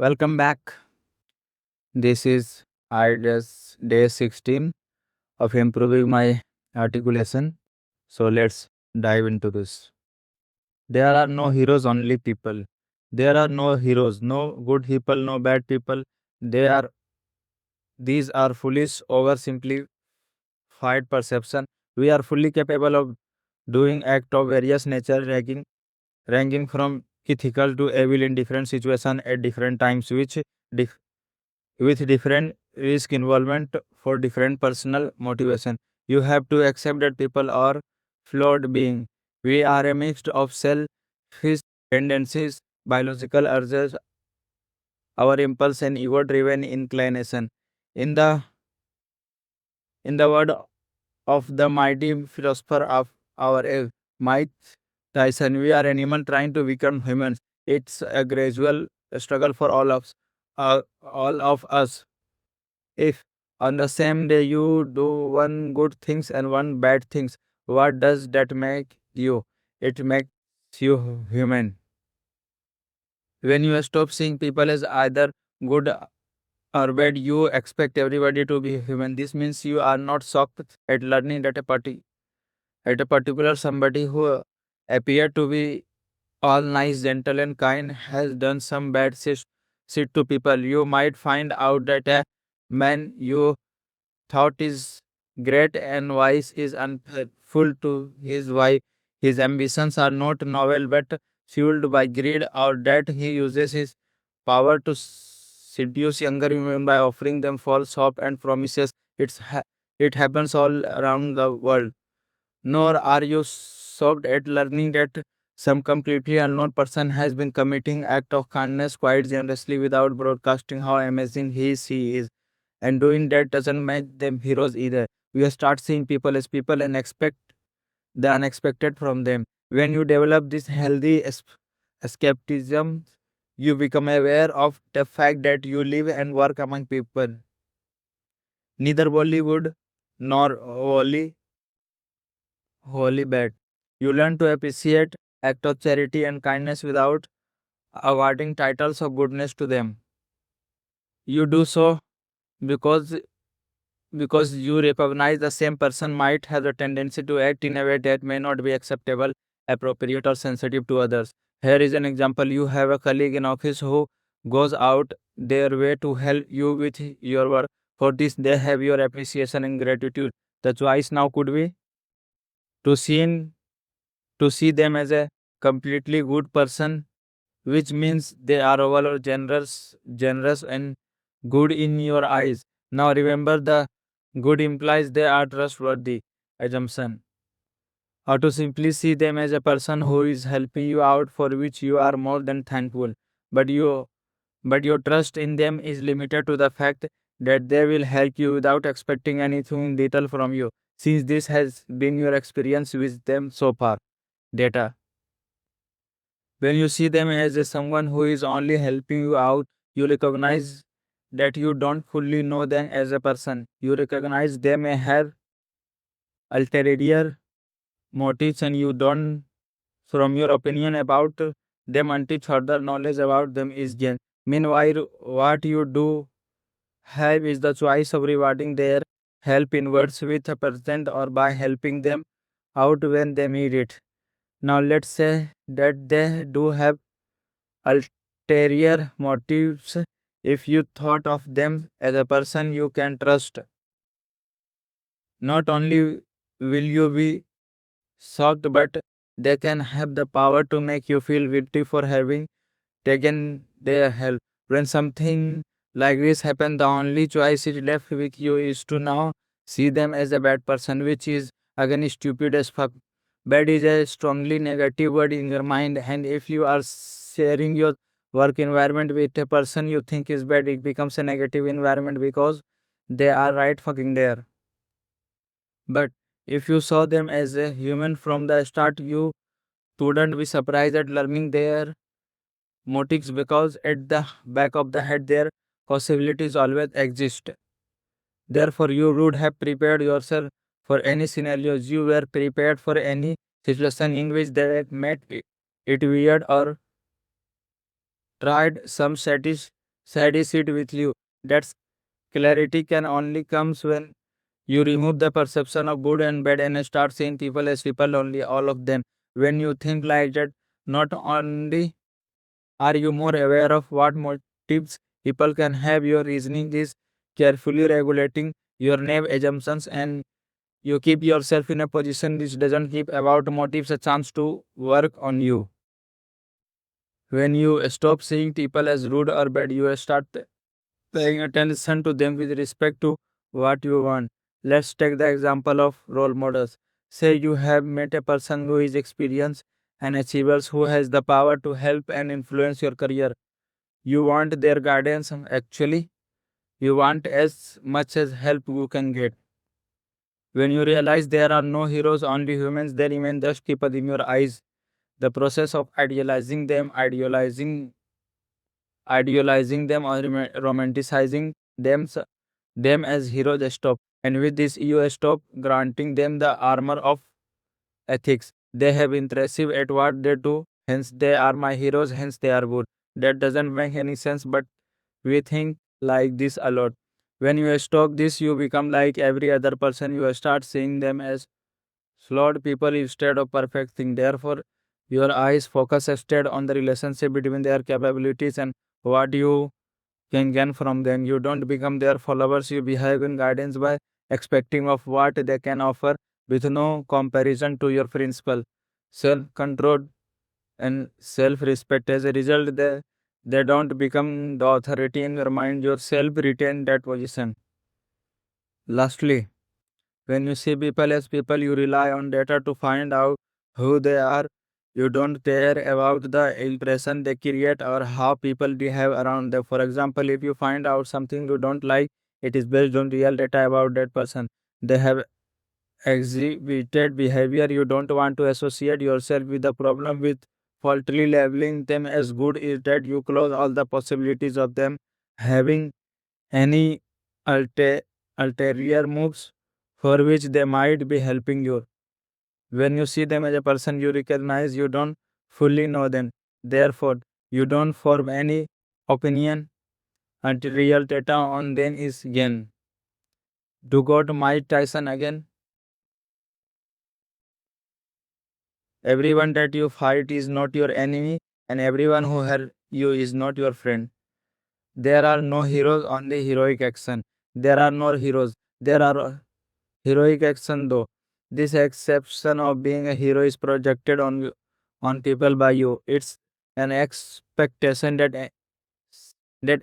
Welcome back. This is IDS day 16 of improving my articulation. So let's dive into this. There are no heroes, only people. There are no heroes, no good people, no bad people. They are these are foolish, oversimplified perception. We are fully capable of doing act of various nature, ranging from ethical to evil in different situations at different times, dif- with different risk involvement for different personal motivation. You have to accept that people are flawed being. We are a mix of selfish tendencies, biological urges, our impulse and ego driven inclination. In the in the word of the mighty philosopher of our age, Mike Tyson, we are animal trying to become humans. It's a gradual struggle for all of us. If on the same day you do one good things and one bad things, what does that make you? It makes you human. When you stop seeing people as either good or bad, you expect everybody to be human. This means you are not shocked at learning that at a particular somebody who appeared to be all nice, gentle, and kind has done some bad shit to people. You might find out that a man you thought is great and wise is unfaithful to his wife. His ambitions are not noble but fueled by greed, or that he uses his power to seduce younger women by offering them false hope and promises. It happens all around the world. Nor are you shocked at learning that some completely unknown person has been committing act of kindness quite generously without broadcasting how amazing she is. And doing that doesn't make them heroes either. We start seeing people as people and expect the unexpected from them. When you develop this healthy escapism, you become aware of the fact that you live and work among people. Neither Bollywood nor holy bad. You learn to appreciate act of charity and kindness without awarding titles of goodness to them. You do so because because you recognize the same person might have a tendency to act in a way that may not be acceptable, appropriate, or sensitive to others. Here is an example. You have a colleague in office who goes out their way to help you with your work. For this, they have your appreciation and gratitude. The choice now could be to see to see them as a completely good person, which means they are overall generous and good in your eyes. Now remember, the good implies they are trustworthy assumption. Or to simply see them as a person who is helping you out, for which you are more than thankful. But you but your trust in them is limited to the fact that they will help you without expecting anything little from you. Since this has been your experience with them so far. Data. When you see them as someone who is only helping you out, you recognize that you don't fully know them as a person. You recognize they may have ulterior motives and you don't from your opinion about them until further knowledge about them is gained. Meanwhile, what you do have is the choice of rewarding their help inwards with a present or by helping them out when they need it. Now let's say that they do have ulterior motives. If you thought of them as a person you can trust, not only will you be shocked, but they can have the power to make you feel guilty for having taken their help. When something like this happens, the only choice is left with you is to now see them as a bad person, which is again stupid as fuck. Bad is a strongly negative word in your mind, and if you are sharing your work environment with a person you think is bad, it becomes a negative environment because they are right fucking there. But if you saw them as a human from the start, you wouldn't be surprised at learning their motives because at the back of the head their possibilities always exist. Therefore, you would have prepared yourself for any scenarios. You were prepared for any situation in which they made it weird or tried some Sadly sit with you. That clarity can only comes when you remove the perception of good and bad and start seeing people as people only, all of them. When you think like that, not only are you more aware of what motives people can have, your reasoning is carefully regulating your naive assumptions, and you keep yourself in a position which doesn't give about motives a chance to work on you. When you stop seeing people as rude or bad, you start paying attention to them with respect to what you want. Let's take the example of role models. Say you have met a person who is experienced and achievers who has the power to help and influence your career. You want their guidance, actually, you want as much as help you can get. When you realize there are no heroes, only humans, they remain just people in your eyes. The process of idealizing them or romanticizing them as heroes stop. And with this, you stop granting them the armor of ethics. They have intrusive at what they do, hence they are my heroes, hence they are good. That doesn't make any sense, but we think like this a lot. When you stop this, you become like every other person. You start seeing them as flawed people instead of perfect thing. Therefore, your eyes focus instead on the relationship between their capabilities and what you can gain from them. You don't become their followers, you behave in guidance by expecting of what they can offer with no comparison to your principle. Self-control and self-respect. As a result, they don't become the authority in your mind, yourself retain that position. Lastly, when you see people as people, you rely on data to find out who they are. You don't care about the impression they create or how people behave around them. For example, if you find out something you don't like, it is based on real data about that person. They have exhibited behavior. You don't want to associate yourself with the problem with faultily labeling them as good is that you close all the possibilities of them having any alter- ulterior moves for which they might be helping you. When you see them as a person you recognize, you don't fully know them. Therefore, you don't form any opinion until real data on them is gained. To go to Mike Tyson again, everyone that you fight is not your enemy, and everyone who hurt you is not your friend. There are no heroes, only heroic action. There are no heroes. There are heroic action though. This exception of being a hero is projected on people by you. It's an expectation that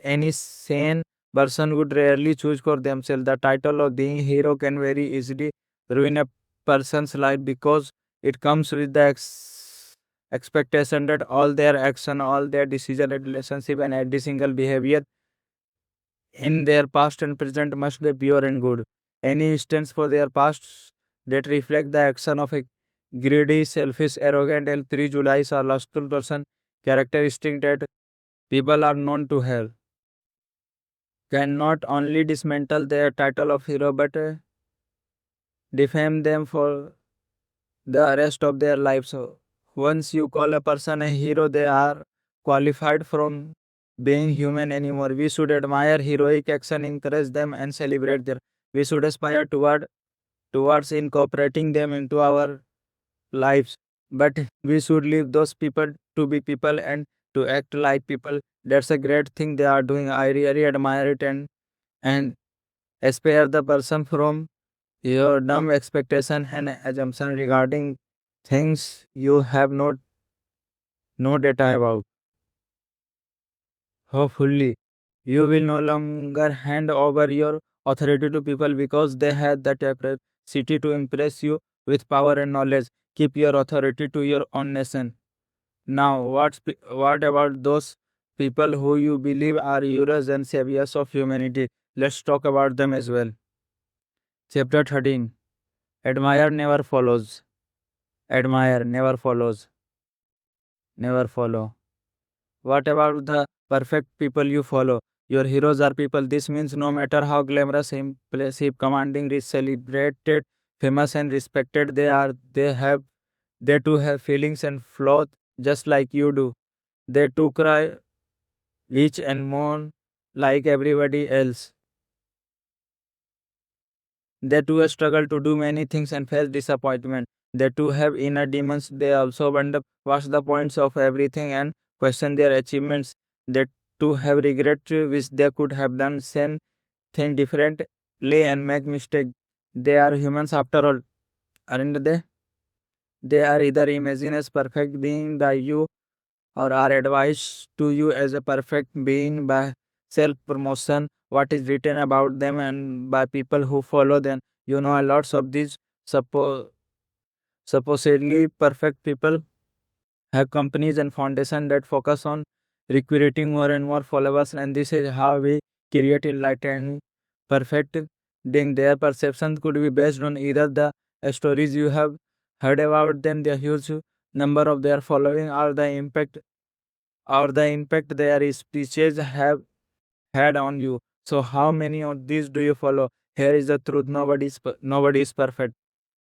any sane person would rarely choose for themselves. The title of being a hero can very easily ruin a person's life because it comes with the expectation that all their action, all their decision and relationship and every single behavior in their past and present must be pure and good. Any instance for their past that reflect the action of a greedy, selfish, arrogant, and three Julys or lustful person, characteristic that people are known to have, can not only dismantle their title of hero but defame them for the rest of their lives. So once you call a person a hero, they are qualified from being human anymore. We should admire heroic action, encourage them, and celebrate them. We should aspire towards incorporating them into our lives. But we should leave those people to be people and to act like people. That's a great thing they are doing. I really admire it and aspire the person from your dumb expectation and assumption regarding things you have no data about. Hopefully, you will no longer hand over your authority to people because they had the capacity to impress you with power and knowledge. Keep your authority to your own nation. Now, what about those people who you believe are heroes and saviors of humanity? Let's talk about them as well. Chapter 13. Admire never follows. Admire never follows. Never follow. What about the perfect people you follow? Your heroes are people. This means no matter how glamorous, impressive, commanding, rich, celebrated, famous, and respected they are, they too have feelings and flaws just like you do. They too cry, itch, and mourn like everybody else. They too struggle to do many things and face disappointment. They too have inner demons. They also wonder what's the points of everything and question their achievements. They too have regret, which they could have done same thing differently and make mistake. They are humans after all, aren't they? They are either imagined as perfect being by you or are advised to you as a perfect being by self promotion, what is written about them and by people who follow them. You know, a lots of these suppo- supposedly perfect people have companies and foundation that focus on recruiting more and more followers, and this is how we create enlightened perfect. Then their perceptions could be based on either the stories you have heard about them, the huge number of their following, or the impact their speeches have had on you. So how many of these do you follow? Here is the truth. Nobody is perfect.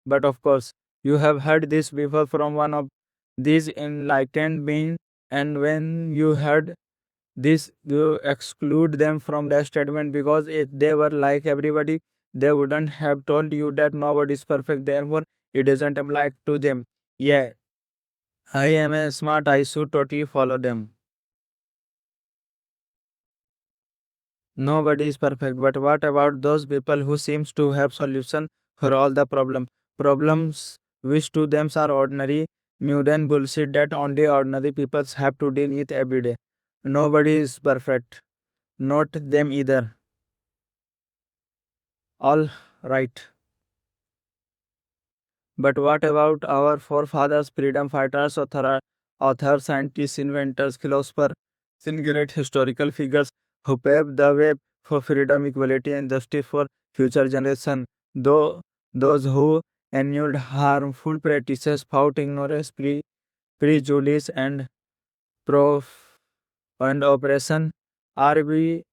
But of course, you have heard this before from one of these enlightened beings, and when you heard this, you exclude them from that statement because if they were like everybody, they wouldn't have told you that nobody is perfect. Therefore, it doesn't apply to them. Yeah, I am a smart. I should totally follow them. Nobody is perfect, but what about those people who seems to have solution for all the problems which to them are ordinary, mundane bullshit that only ordinary people have to deal with every day. Nobody is perfect, not them either. All right. But what about our forefathers, freedom fighters, authors, scientists, inventors, philosophers, and great historical figures who paved the way for freedom, equality, and justice for future generations? Though those who endured harmful practices, fought ignorance, prejudice, and prof and oppression, are we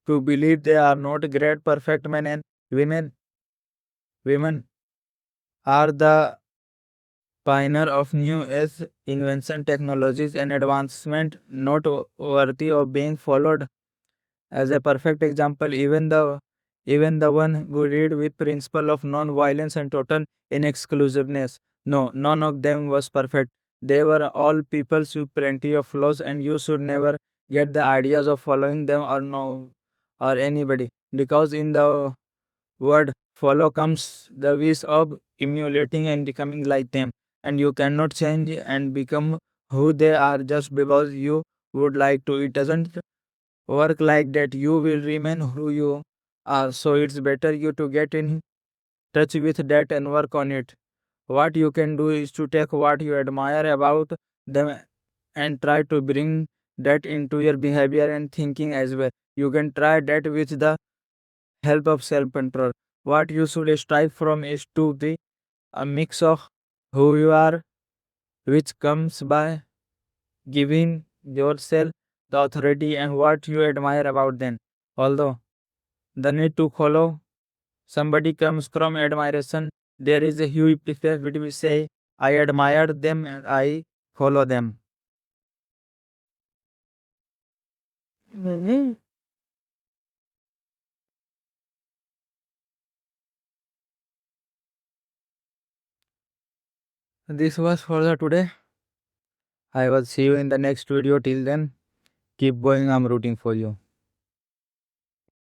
to believe they are not great, perfect men and women? Women are the pioneer of new age invention technologies and advancement not worthy of being followed as a perfect example. Even the one who read with principle of non-violence and total inexclusiveness. No, none of them was perfect. They were all people with plenty of flaws, and you should never get the ideas of following them or no or anybody, because in the word follow comes the wish of emulating and becoming like them, and you cannot change and become who they are just because you would like to. It doesn't work like that. You will remain who you are. So it's better you to get in touch with that and work on it. What you can do is to take what you admire about them and try to bring that into your behavior and thinking as well. You can try that with the help of self control. What you should strive from is to be a mix of who you are, which comes by giving yourself the authority and what you admire about them. Although the need to follow somebody comes from admiration, there is a huge difference between say, I admire them and I follow them. Mhm. This was for the today. I will see you in the next video. Till then, keep going. I'm rooting for you.